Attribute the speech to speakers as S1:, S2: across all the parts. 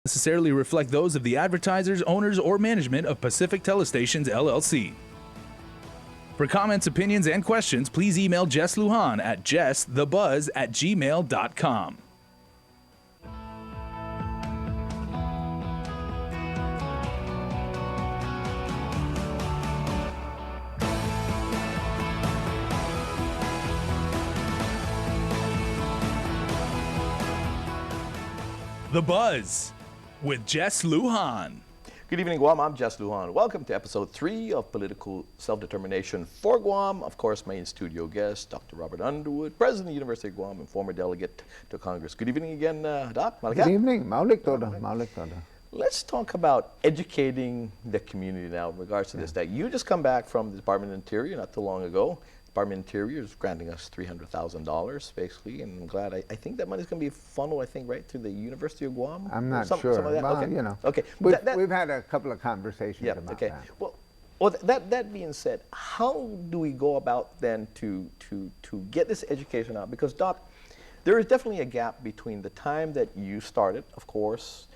S1: Necessarily reflect those of the advertisers, owners, or management of Pacific Telestations LLC. For comments, opinions, and questions, please email Jess Lujan at jessthebuzz@gmail.com. The Buzz with Jess Lujan.
S2: Good evening, Guam. I'm Jess Lujan. Welcome to episode 3 of Political Self-Determination for Guam. Of course, my in-studio guest, Dr. Robert Underwood, President of the University of Guam and former delegate to Congress. Good evening again, Doc.
S3: Good evening. Maulik Toda. Maulik Toda.
S2: Let's talk about educating the community now in regards to this. That you just come back from the Department of Interior not too long ago. Department of Interior is granting us $300,000 basically, and I'm glad. I think that money's going to be funneled, I think, right to the University of Guam.
S3: I'm not sure.
S2: Some of that?
S3: Well,
S2: okay.
S3: You know,
S2: okay.
S3: We've had a couple of conversations about that.
S2: Well, that being said, how do we go about then to get this education out? Because, Doc, there is definitely a gap between the time that you started, of course,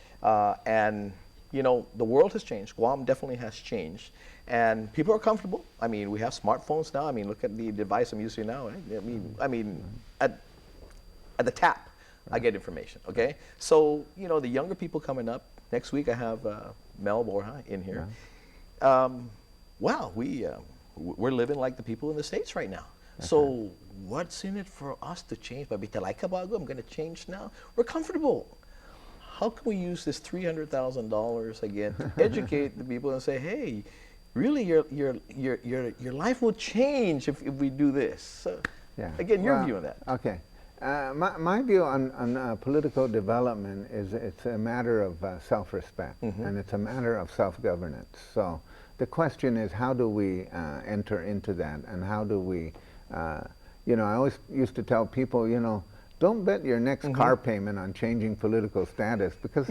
S2: and you know, the world has changed. Guam definitely has changed. And people are comfortable. I mean, we have smartphones now. I mean, look at the device I'm using now. Right? I mean, at the tap, I get information, okay? So, you know, the younger people coming up, next week I have Mel Borja in here. Wow, we're living like the people in the States right now. So what's in it for us to change? I'm going to change now. We're comfortable. How can we use this $300,000 again to educate the people and say, hey, really your life will change if we do this? So, again, your view on that.
S3: Okay. My view on political development is it's a matter of self-respect, and it's a matter of self-governance. So the question is, how do we enter into that, and how do we, you know, I always used to tell people, you know, don't bet your next car payment on changing political status, because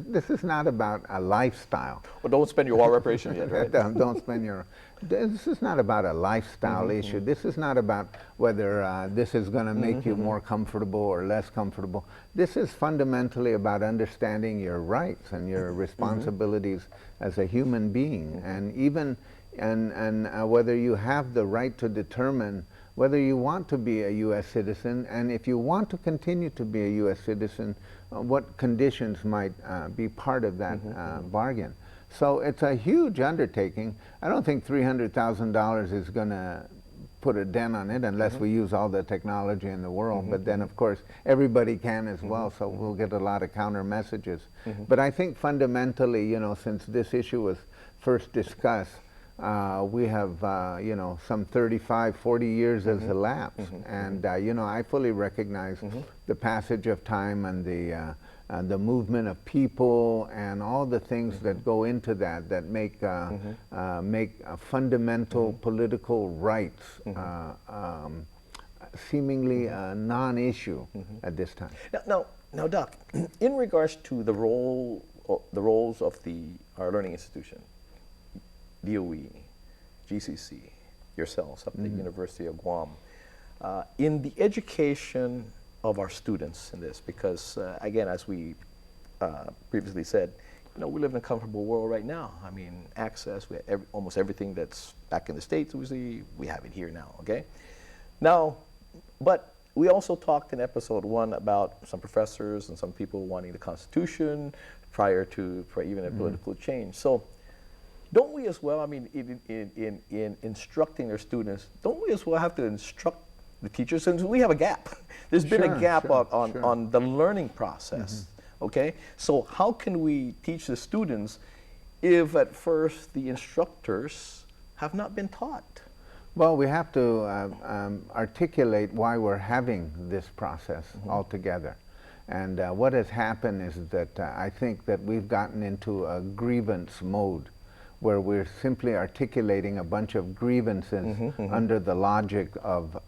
S3: this is not about a lifestyle.
S2: Well, don't spend your war reparation yet, right?
S3: Don't spend your... This is not about a lifestyle issue. This is not about whether this is going to make you more comfortable or less comfortable. This is fundamentally about understanding your rights and your responsibilities as a human being, and even whether you have the right to determine whether you want to be a U.S. citizen, and if you want to continue to be a U.S. citizen, what conditions might be part of that bargain. So it's a huge undertaking. I don't think $300,000 is going to put a dent on it unless we use all the technology in the world. But then, of course, everybody can as well, so we'll get a lot of counter messages. But I think fundamentally, you know, since this issue was first discussed, we have, you know, some 35, 40 years has elapsed, and you know, I fully recognize the passage of time and the movement of people and all the things that go into that make fundamental political rights seemingly a non-issue at this time.
S2: Now, Doc, in regards to the roles of our learning institution, DOE, GCC, yourselves up at the University of Guam, in the education of our students in this, because again, as we previously said, you know, we live in a comfortable world right now. I mean, access, we have almost everything that's back in the States, we have it here now, okay? Now, but we also talked in episode 1 about some professors and some people wanting the Constitution prior to even a political change. So, don't we as well, I mean, in instructing our students, don't we as well have to instruct the teachers? Since we have a gap. There's been a gap on the learning process, okay? So how can we teach the students if at first the instructors have not been taught?
S3: Well, we have to articulate why we're having this process altogether. And what has happened is that I think that we've gotten into a grievance mode, where we're simply articulating a bunch of grievances under the logic of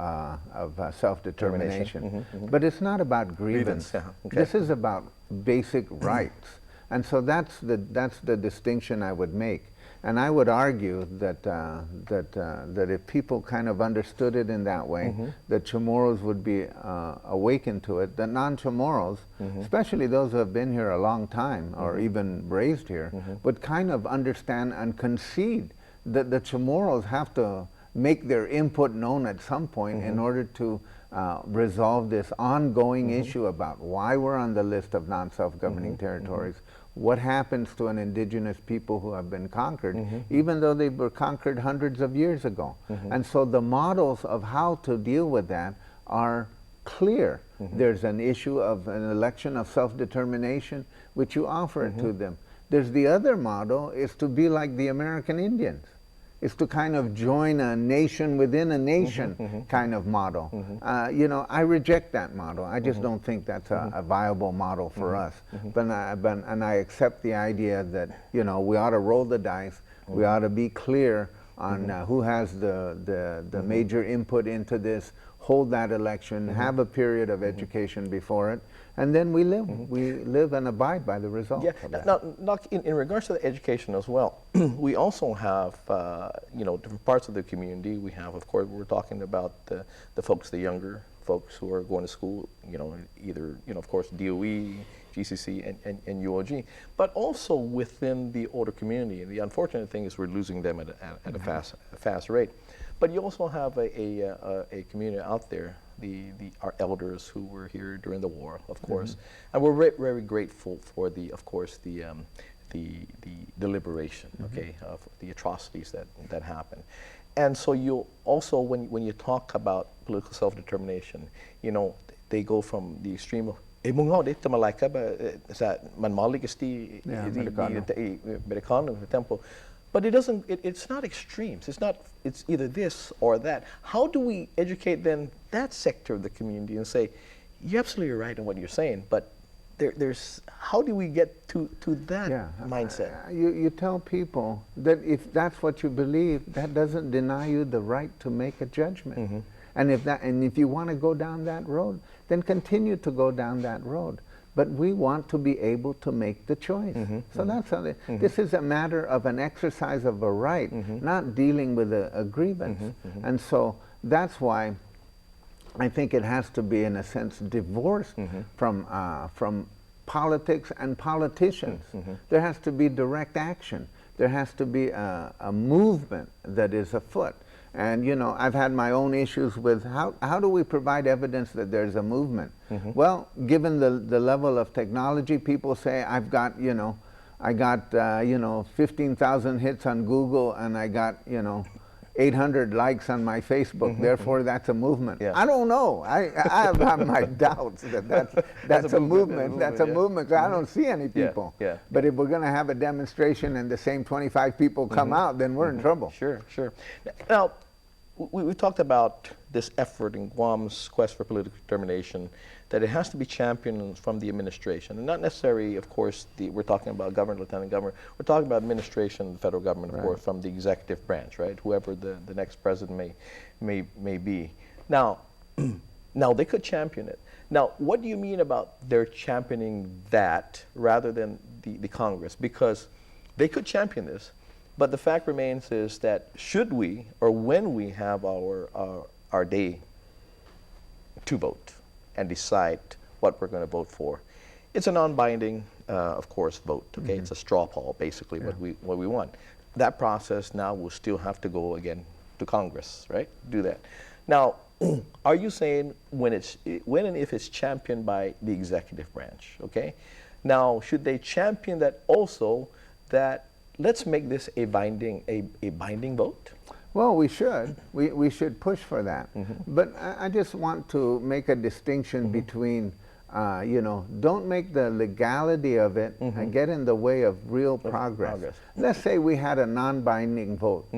S3: self-determination. But it's not about grievance. This is about basic rights. And so that's the distinction I would make. And I would argue that if people kind of understood it in that way, that Chamorros would be awakened to it, that non-Chamorros, especially those who have been here a long time or even raised here, would kind of understand and concede that the Chamorros have to make their input known at some point in order to resolve this ongoing issue about why we're on the list of non-self-governing territories, what happens to an indigenous people who have been conquered, even though they were conquered hundreds of years ago. And so the models of how to deal with that are clear. There's an issue of an election of self-determination, which you offer it to them. There's the other model, is to be like the American Indians. Is to kind of join a nation within a nation kind of model. You know, I reject that model. I just don't think that's a viable model for us. And I accept the idea that, you know, we ought to roll the dice. We ought to be clear on who has the major input into this, hold that election, have a period of education before it, and then we live and abide by the results.
S2: Yeah.
S3: Of that.
S2: Now, in regards to the education as well, we also have, you know, different parts of the community. We have, of course, we're talking about the folks, the younger folks who are going to school, you know, either, you know, of course, DOE, GCC, and UOG, but also within the older community. And the unfortunate thing is we're losing them at a fast rate. But you also have a community out there, our elders who were here during the war, of course, and we're very grateful for of course, the liberation, okay, of the atrocities that happened. And so you also, when you talk about political self-determination, you know, they go from the extreme of tempo. But it doesn't. It's not extremes. It's either this or that. How do we educate then that sector of the community and say, you're absolutely right in what you're saying, but there's how do we get to that mindset?
S3: You tell people that if that's what you believe, that doesn't deny you the right to make a judgment. And if you want to go down that road, then continue to go down that road. But we want to be able to make the choice. So that's how this is a matter of an exercise of a right, not dealing with a grievance. And so that's why I think it has to be, in a sense, divorced from politics and politicians. There has to be direct action. There has to be a movement that is afoot. And, you know, I've had my own issues with how do we provide evidence that there's a movement? Well, given the level of technology, people say, I've got, you know, I got, you know, 15,000 hits on Google and I got, you know, 800 likes on my Facebook, therefore that's a movement. I don't know. I have my doubts that that's a movement. That's a movement. I don't see any people. But if we're going to have a demonstration and the same 25 people come out, then we're in trouble.
S2: Sure. Now, we talked about this effort in Guam's quest for political determination, that it has to be championed from the administration, and not necessarily, of course, we're talking about governor, lieutenant governor. We're talking about administration, the federal government, of course, from the executive branch, right? Whoever the next president may be. Now, they could champion it. Now, what do you mean about their championing that rather than the Congress? Because they could champion this, but the fact remains is that should we, or when we have our day to vote and decide what we're going to vote for, it's a non-binding, of course, vote. Okay, it's a straw poll, basically, what we want. That process now will still have to go again to Congress, right? Do that. Now, are you saying when and if it's championed by the executive branch? Okay, now should they champion that also? That let's make this a binding vote?
S3: Well, we should. We should push for that. But I just want to make a distinction between, you know, don't make the legality of it and get in the way of real progress. Let's say we had a non-binding vote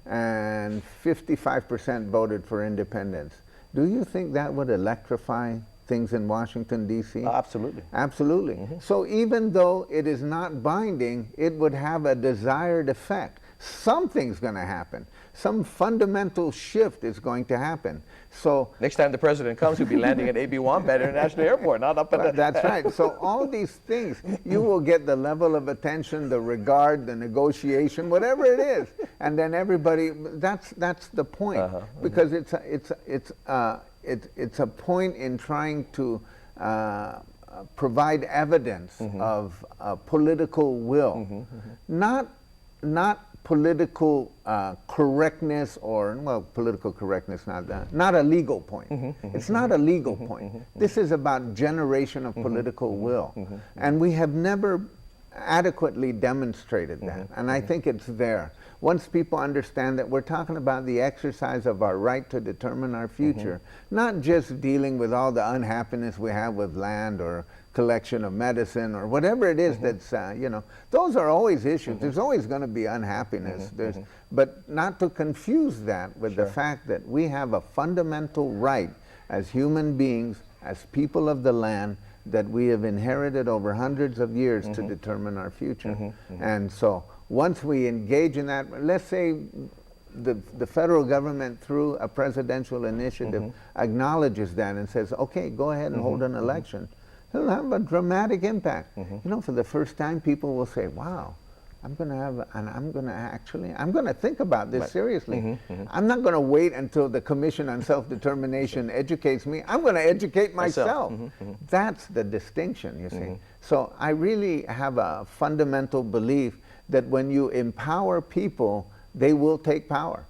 S3: and 55% voted for independence. Do you think that would electrify things in Washington, D.C.?
S2: Absolutely.
S3: Absolutely. So even though it is not binding, it would have a desired effect. something's going to happen. Some fundamental shift is going to happen. So
S2: Next time the president comes, he'll be landing at A.B. Wambach International Airport, not up at the...
S3: that's right. So all these things, you will get the level of attention, the regard, the negotiation, whatever it is, and then everybody. That's the point, because it's a point in trying to provide evidence of political will, not political correctness, or, well, political correctness, not a legal point. It's not a legal point. This is about generation of political will. And we have never adequately demonstrated that. And I think it's there. Once people understand that we're talking about the exercise of our right to determine our future, not just dealing with all the unhappiness we have with land or collection of medicine or whatever it is that's, you know, those are always issues. There's always going to be unhappiness. But not to confuse that with the fact that we have a fundamental right as human beings, as people of the land, that we have inherited over hundreds of years to determine our future. And so once we engage in that, let's say the federal government, through a presidential initiative, acknowledges that and says, okay, go ahead and hold an election, it'll have a dramatic impact. You know, for the first time, people will say, wow, I'm going to think about this seriously. I'm not going to wait until the Commission on Self-Determination educates me. I'm going to educate myself. That's the distinction, you see. So I really have a fundamental belief that when you empower people, they will take power.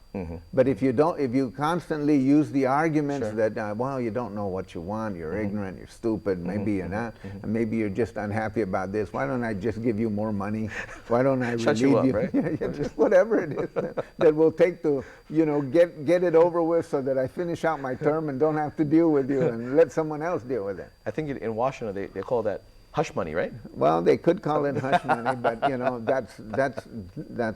S3: But if you don't, if you constantly use the arguments that, well, you don't know what you want, you're ignorant, you're stupid, maybe you're not, and maybe you're just unhappy about this, why don't I just give you more money? Why don't I relieve you?
S2: Right?
S3: Just whatever it is that will take to, you know, get it over with, so that I finish out my term and don't have to deal with you and let someone else deal with it.
S2: I think in Washington, they call that hush money, right?
S3: Well, they could call it hush money, but, you know, that's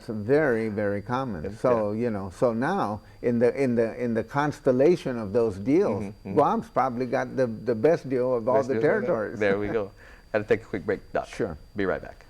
S3: very, very common. So, you know, so now in the constellation of those deals, Guam's probably got the best deal of all the territories.
S2: There we go. Got to take a quick break, Doc.
S3: Sure.
S2: Be right back.